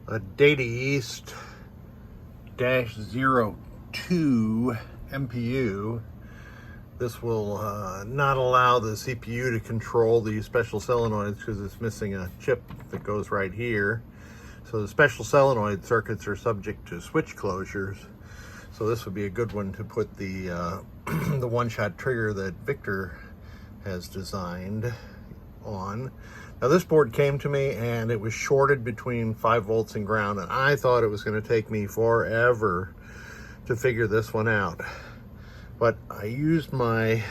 a Data East -02 MPU. This will not allow the CPU to control the special solenoids because it's missing a chip that goes right here. So the special solenoid circuits are subject to switch closures. So this would be a good one to put the the one-shot trigger that Victor has designed on. Now this board came to me and it was shorted between 5 volts and ground, and I thought it was going to take me forever to figure this one out. But I used my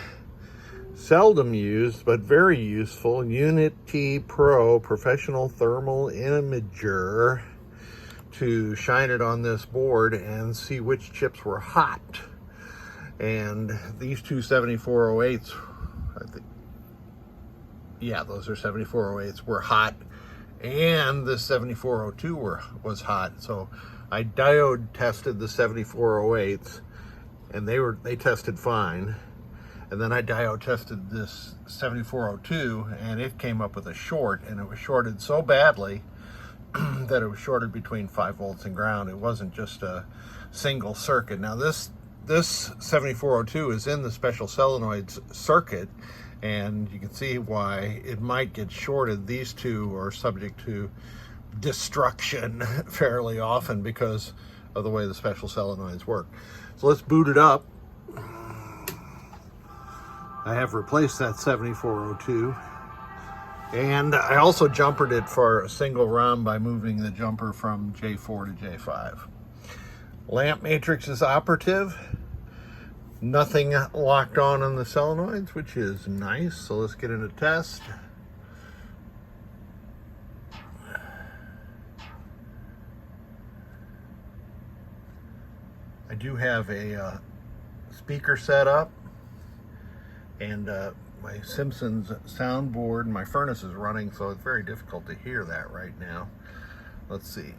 seldom used but very useful Unity Pro professional thermal imager to shine it on this board and see which chips were hot. And these two 7408s, I think, yeah, those are 7408s, were hot, and the 7402 was hot. So I diode tested the 7408s and they tested fine. And then I diode tested this 7402 and it came up with a short, and it was shorted so badly that it was shorted between 5 volts and ground. It wasn't just a single circuit. Now this 7402 is in the special solenoids circuit, and you can see why it might get shorted. These two are subject to destruction fairly often because of the way the special solenoids work. So let's boot it up. I have replaced that 7402, and I also jumpered it for a single run by moving the jumper from J4 to J5. Lamp matrix is operative. Nothing locked on the solenoids, which is nice. So let's get into test. I do have a speaker set up, and my Simpsons soundboard, my furnace is running, so it's very difficult to hear that right now. Let's see.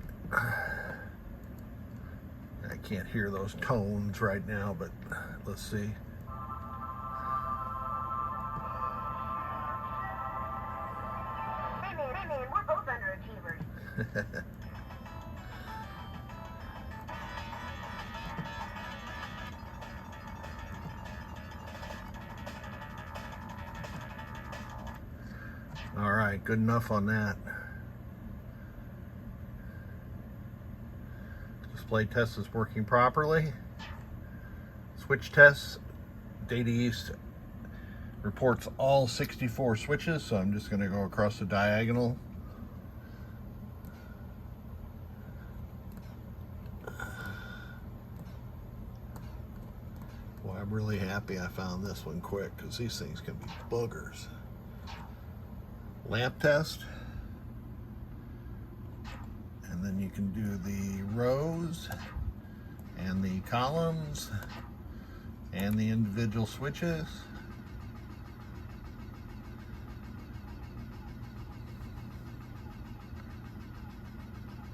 I can't hear those tones right now, but let's see. Hey man, we're both underachievers. All right, good enough on that. Display test is working properly. Switch tests, Data East reports all 64 switches, so I'm just going to go across the diagonal. Well, I'm really happy I found this one quick, because these things can be boogers. Lamp test, and then you can do the rows and the columns and the individual switches.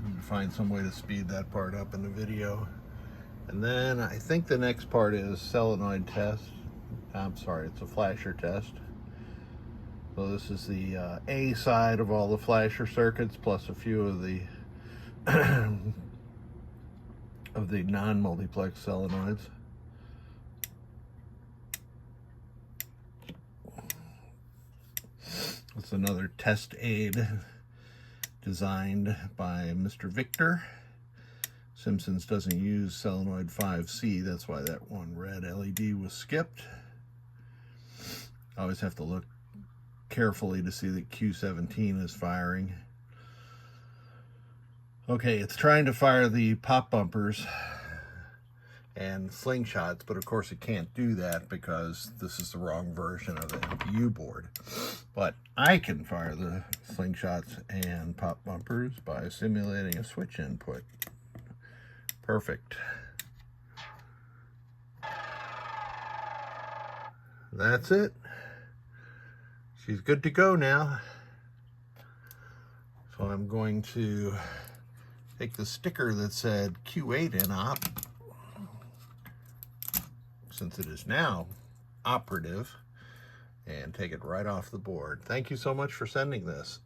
You can find some way to speed that part up in the video. And then I think the next part is solenoid test. I'm sorry, it's a flasher test. So this is the A side of all the flasher circuits, plus a few of the of the non-multiplex solenoids. It's another test aid designed by Mr. Victor. Simpsons doesn't use solenoid 5C, that's why that one red LED was skipped. I always have to look carefully to see that Q17 is firing. Okay, it's trying to fire the pop bumpers and slingshots, but of course it can't do that because this is the wrong version of the MPU board. But I can fire the slingshots and pop bumpers by simulating a switch input. Perfect. That's it. She's good to go now. So I'm going to take the sticker that said Q8 in op, since it is now operative, and take it right off the board. Thank you so much for sending this.